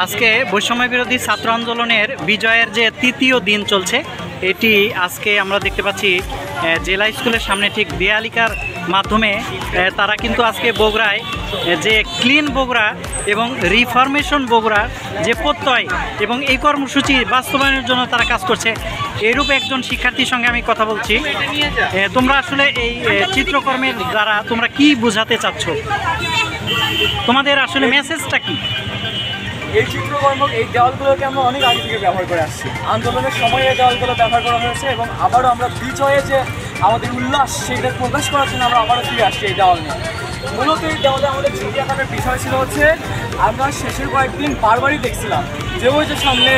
আজকে বৈষম্য বিরোধী ছাত্র আন্দোলনের বিজয়ের যে তৃতীয় দিন চলছে, এটি আজকে আমরা দেখতে পাচ্ছি জেলা স্কুলের সামনে ঠিক দেয়ালিকার মাধ্যমে তারা কিন্তু আজকে বগুড়ায় যে ক্লিন বগুড়া এবং রিফরমেশন বগুড়া যে প্রত্যয় এবং এই কর্মসূচি বাস্তবায়নের জন্য তারা কাজ করছে। এরূপ একজন শিক্ষার্থীর সঙ্গে আমি কথা বলছি। তোমরা আসলে এই চিত্রকর্মের দ্বারা তোমরা কি বোঝাতে চাচ্ছ? তোমাদের আসলে মেসেজটা কি? এই চিত্রকর্ম, এই দেওয়ালগুলোকে আমরা অনেক আগে থেকে ব্যবহার করে আসছি। আন্দোলনের সময় এই দেওয়ালগুলো ব্যবহার করা হয়েছে এবং আবারও আমরা বিজয়ে যে আমাদের উল্লাস সেটা প্রকাশ করার জন্য আমরা আবারও ফিরে আসছি এই দেওয়াল নিয়ে। মূলত এই দেওয়ালে আমাদের ছবি আঁকানোর বিষয় ছিল হচ্ছে আমরা শেষের কয়েকদিন বারবারই দেখছিলাম যে ওই যে সামনে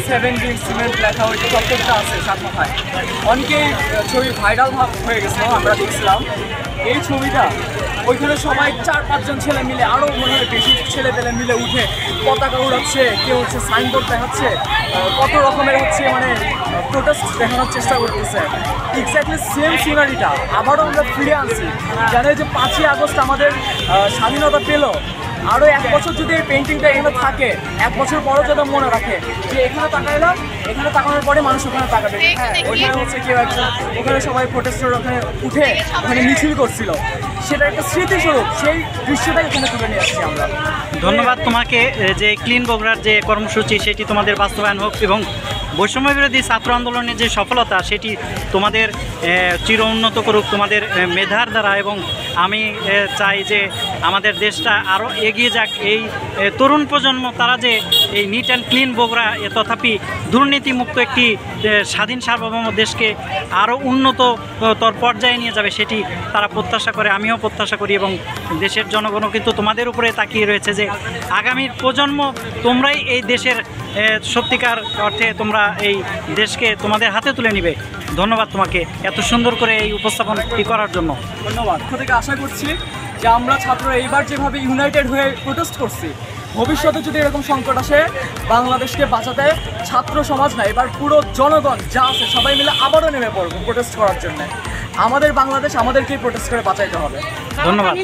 7 সিমেন্ট লেখা ওই যে চত্বরটা আছে সাত মাথায়, অনেকেই ছবি ভাইরাল ভাব হয়ে গেছিল, আমরা দেখছিলাম এই ছবিটা। ওইখানে সবাই 4-5 জন ছেলে মিলে, আরও মনে হয় বেশি ছেলে পেলে মিলে উঠে পতাকা উড়াচ্ছে, কেউ হচ্ছে সাইনবোর্ড দেখাচ্ছে, কত রকমের হচ্ছে মানে প্রোটেস্ট দেখানোর চেষ্টা করতেছে। এক্স্যাক্টলি সেম সিনারিটা আবারও আমরা ফিরে আনছি। জানে যে 5ই আগস্ট আমাদের স্বাধীনতা পেল, আরও 1 বছর যদি এই পেন্টিংটা এখানে থাকে, 1 বছর পরও যাতে মনে রাখে যে এখানে তাকাইলাম, এখানে তাকানোর পরে মানুষ ওখানে তাকাবে, হ্যাঁ ওইখানে হচ্ছে কেউ একজন ওখানে সবাই প্রোটেস্টের ওখানে উঠে ওখানে মিছিল করছিল, সেটা একটা স্মৃতিস্বরূপ। সেই দৃশ্যটাই এখানে তুলে নিয়ে আসছি আমরা। ধন্যবাদ তোমাকে। যে ক্লিন বগুড়ার যে কর্মসূচি সেটি তোমাদের বাস্তবায়ন হোক এবং বৈষম্য বিরোধী ছাত্র আন্দোলনের যে সফলতা সেটি তোমাদের চির উন্নত করুক তোমাদের মেধার দ্বারা। এবং আমি চাই যে আমাদের দেশটা আরও এগিয়ে যাক। এই তরুণ প্রজন্ম তারা যে এই নিট অ্যান্ড ক্লিন বগুড়া তথাপি দুর্নীতিমুক্ত একটি স্বাধীন সার্বভৌম দেশকে আরও উন্নততর পর্যায়ে নিয়ে যাবে সেটি তারা প্রত্যাশা করে, আমিও প্রত্যাশা করি। এবং দেশের জনগণও কিন্তু তোমাদের উপরে তাকিয়ে রয়েছে যে আগামীর প্রজন্ম তোমরাই এই দেশের সত্যিকার অর্থে তোমরা এই দেশকে তোমাদের হাতে তুলে নিবে। ধন্যবাদ তোমাকে এত সুন্দর করে এই উপস্থাপনটি করার জন্য। ধন্যবাদ। থেকে আশা করছি যে আমরা ছাত্ররা এইবার যেভাবে ইউনাইটেড হয়ে প্রোটেস্ট করছি, ভবিষ্যতে যদি এরকম সংকট আসে বাংলাদেশকে বাঁচাতে ছাত্র সমাজ না, এবার পুরো জনগণ যা আছে সবাই মিলে আবারও নেমে পড়বো প্রোটেস্ট করার জন্য। আমাদের বাংলাদেশ আমাদেরকেই প্রোটেস্ট করে বাঁচাইতে হবে। ধন্যবাদ।